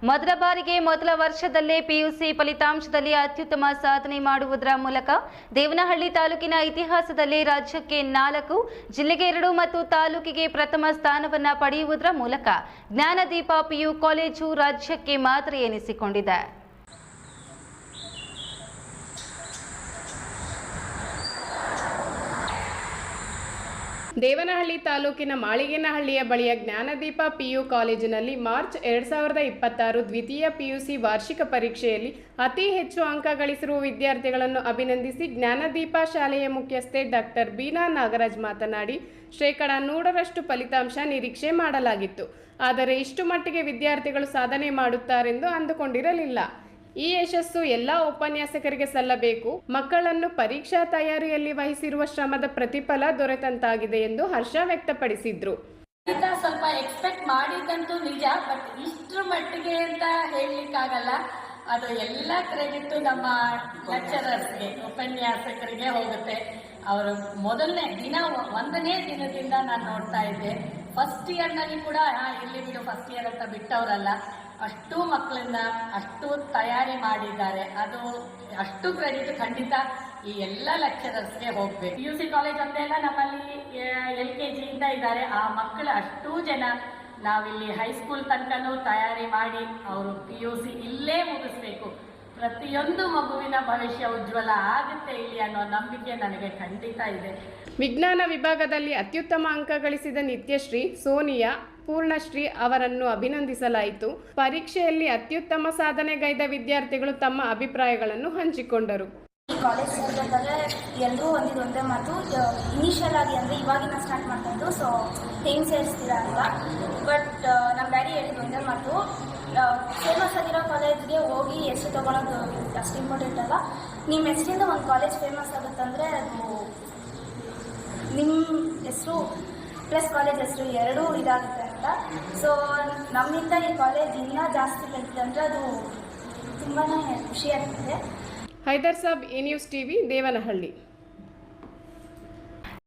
ಮೊದಲ ಬಾರಿಗೆ ಮೊದಲ ವರ್ಷದಲ್ಲೇ ಪಿಯುಸಿ ಫಲಿತಾಂಶದಲ್ಲಿ ಅತ್ಯುತ್ತಮ ಸಾಧನೆ ಮಾಡುವುದರ ಮೂಲಕ ದೇವನಹಳ್ಳಿ ತಾಲೂಕಿನ ಇತಿಹಾಸದಲ್ಲಿ ರಾಜ್ಯಕ್ಕೆ 4, ಜಿಲ್ಲೆಗೆ 2 ಮತ್ತು ತಾಲೂಕಿಗೆ ಪ್ರಥಮ ಸ್ಥಾನವನ್ನು ಪಡೆಯುವುದರ ಮೂಲಕ ಜ್ಞಾನದೀಪ ಪಿಯು ಕಾಲೇಜು ರಾಜ್ಯಕ್ಕೆ ಮಾದರಿ ಎನಿಸಿಕೊಂಡಿದೆ. ದೇವನಹಳ್ಳಿ ತಾಲೂಕಿನ ಮಾಳಿಗೇನಹಳ್ಳಿಯ ಬಳಿಯ ಜ್ಞಾನದೀಪ ಪಿಯು ಕಾಲೇಜಿನಲ್ಲಿ ಮಾರ್ಚ್ 2026 ದ್ವಿತೀಯ ಪಿಯುಸಿ ವಾರ್ಷಿಕ ಪರೀಕ್ಷೆಯಲ್ಲಿ ಅತಿ ಹೆಚ್ಚು ಅಂಕ ಗಳಿಸಿರುವ ವಿದ್ಯಾರ್ಥಿಗಳನ್ನು ಅಭಿನಂದಿಸಿ ಜ್ಞಾನದೀಪ ಶಾಲೆಯ ಮುಖ್ಯಸ್ಥೆ ಡಾಕ್ಟರ್ ಬೀನಾ ನಾಗರಾಜ್ ಮಾತನಾಡಿ, 100% ಫಲಿತಾಂಶ ನಿರೀಕ್ಷೆ ಮಾಡಲಾಗಿತ್ತು. ಆದರೆ ಇಷ್ಟು ಮಟ್ಟಿಗೆ ವಿದ್ಯಾರ್ಥಿಗಳು ಸಾಧನೆ ಮಾಡುತ್ತಾರೆಂದು ಅಂದುಕೊಂಡಿರಲಿಲ್ಲ. ಈ ಯಶಸ್ಸು ಎಲ್ಲ ಉಪನ್ಯಾಸಕರಿಗೆ ಸಲ್ಲಬೇಕು. ಮಕ್ಕಳನ್ನು ಪರೀಕ್ಷಾ ತಯಾರಿಯಲ್ಲಿ ವಹಿಸಿರುವ ಶ್ರಮದ ಪ್ರತಿಫಲ ದೊರೆತಂತಾಗಿದೆ ಎಂದು ಹರ್ಷ ವ್ಯಕ್ತಪಡಿಸಿದ್ರು. ಸ್ವಲ್ಪ ಎಕ್ಸ್ಪೆಕ್ಟ್ ಮಾಡಿದ್ದಂತೂ ನಿಜ, ಬಟ್ ಇಷ್ಟರ ಮಟ್ಟಿಗೆ ಅಂತ ಹೇಳಲಿಕ್ಕಾಗಲ್ಲ. ಅದು ಎಲ್ಲ ಕ್ರೆಡಿಟ್ ನಮ್ಮ ಲೆಕ್ಚರರ್ಸ್ಗೆ, ಉಪನ್ಯಾಸಕರಿಗೆ ಹೋಗುತ್ತೆ. ಅವರು ಮೊದಲನೇ ದಿನ 1ನೇ ದಿನದಿಂದ ನಾನು ನೋಡ್ತಾ ಇದ್ದೆ. ಫಸ್ಟ್ ಇಯರ್ನಲ್ಲಿ ಕೂಡ ಇಲ್ಲಿ ಬಿಡು ಫಸ್ಟ್ ಇಯರ್ ಅಂತ ಬಿಟ್ಟವರಲ್ಲ, ಅಷ್ಟು ಮಕ್ಕಳನ್ನ ಅಷ್ಟು ತಯಾರಿ ಮಾಡಿದ್ದಾರೆ. ಅದು ಅಷ್ಟು ಕ್ರೆಡಿಟ್ ಖಂಡಿತ ಈ ಎಲ್ಲ ಲೆಕ್ಚರರ್ಸ್ಗೆ ಹೋಗ್ಬೇಕು. PUC ಕಾಲೇಜ್ ಅಂತೆಲ್ಲ ನಮ್ಮಲ್ಲಿ LKG ಇಂದ ಇದ್ದಾರೆ. ಆ ಮಕ್ಕಳು ಅಷ್ಟೂ ಜನ ನಾವಿಲ್ಲಿ ಹೈಸ್ಕೂಲ್ ತನಕನೂ ತಯಾರಿ ಮಾಡಿ ಅವರು PUC ಇಲ್ಲೇ ಮುಗಿಸ್ಬೇಕು. ಪ್ರತಿಯೊಂದು ಮಗುವಿನ ಭವಿಷ್ಯ ಉಜ್ವಲ ಆಗುತ್ತೆ ಇಲ್ಲಿ ಅನ್ನೋ ನಂಬಿಕೆ ನನಗೆ ಖಂಡಿತ ಇದೆ. ವಿಜ್ಞಾನ ವಿಭಾಗದಲ್ಲಿ ಅತ್ಯುತ್ತಮ ಅಂಕ ಗಳಿಸಿದ ನಿತ್ಯಶ್ರೀ, ಸೋನಿಯಾ, ಪೂರ್ಣಶ್ರೀ ಅವರನ್ನು ಅಭಿನಂದಿಸಲಾಯಿತು. ಪರೀಕ್ಷೆಯಲ್ಲಿ ಅತ್ಯುತ್ತಮ ಸಾಧನೆಗೈದ ವಿದ್ಯಾರ್ಥಿಗಳು ತಮ್ಮ ಅಭಿಪ್ರಾಯಗಳನ್ನು ಹಂಚಿಕೊಂಡರು. ಈ ಕಾಲೇಜ್ ಸೇರಬೇಕಾದ್ರೆ ಎಲ್ಲರೂ ಒಂದೇ ಮಾತು, ಇನಿಷಿಯಲ್ ಆಗಿ ಅಂದರೆ ಇವಾಗಿನ ಸ್ಟಾರ್ಟ್ ಮಾಡ್ತಾ ಇದ್ದು, ಸೊ ಹೆಂಗೆ ಸೇರಿಸ್ತೀರಾ ಅಂತ. ಬಟ್ ನಮ್ಮ ಡ್ಯಾಡಿ ಹೇಳಿದ ಒಂದೇ ಮಾತು, ಫೇಮಸ್ ಆಗಿರೋ ಕಾಲೇಜ್ಗೆ ಹೋಗಿ ಹೆಸರು ತೊಗೊಳೋದು ಅಷ್ಟು ಇಂಪಾರ್ಟೆಂಟ್ ಅಲ್ಲ. ನಿಮ್ಮ ಹೆಸರಿಂದ ಒಂದು ಕಾಲೇಜ್ ಫೇಮಸ್ ಆಗುತ್ತಂದರೆ ಅದು ನಿಮ್ಮ ಹೆಸರು ಪ್ಲಸ್ ಕಾಲೇಜ್ ಹೆಸರು ಎರಡೂ ಇದಾಗುತ್ತೆ ಅಂತ. ಸೊ ನಮ್ಮಿಂದ ಈ ಕಾಲೇಜ್ ಇನ್ನೂ ಜಾಸ್ತಿ ಬೆಳೆದಿದೆ ಅಂದರೆ ಅದು ತುಂಬಾ ಖುಷಿಯಾಗ್ತದೆ. Hyder Sab, E-News TV, Devanahalli.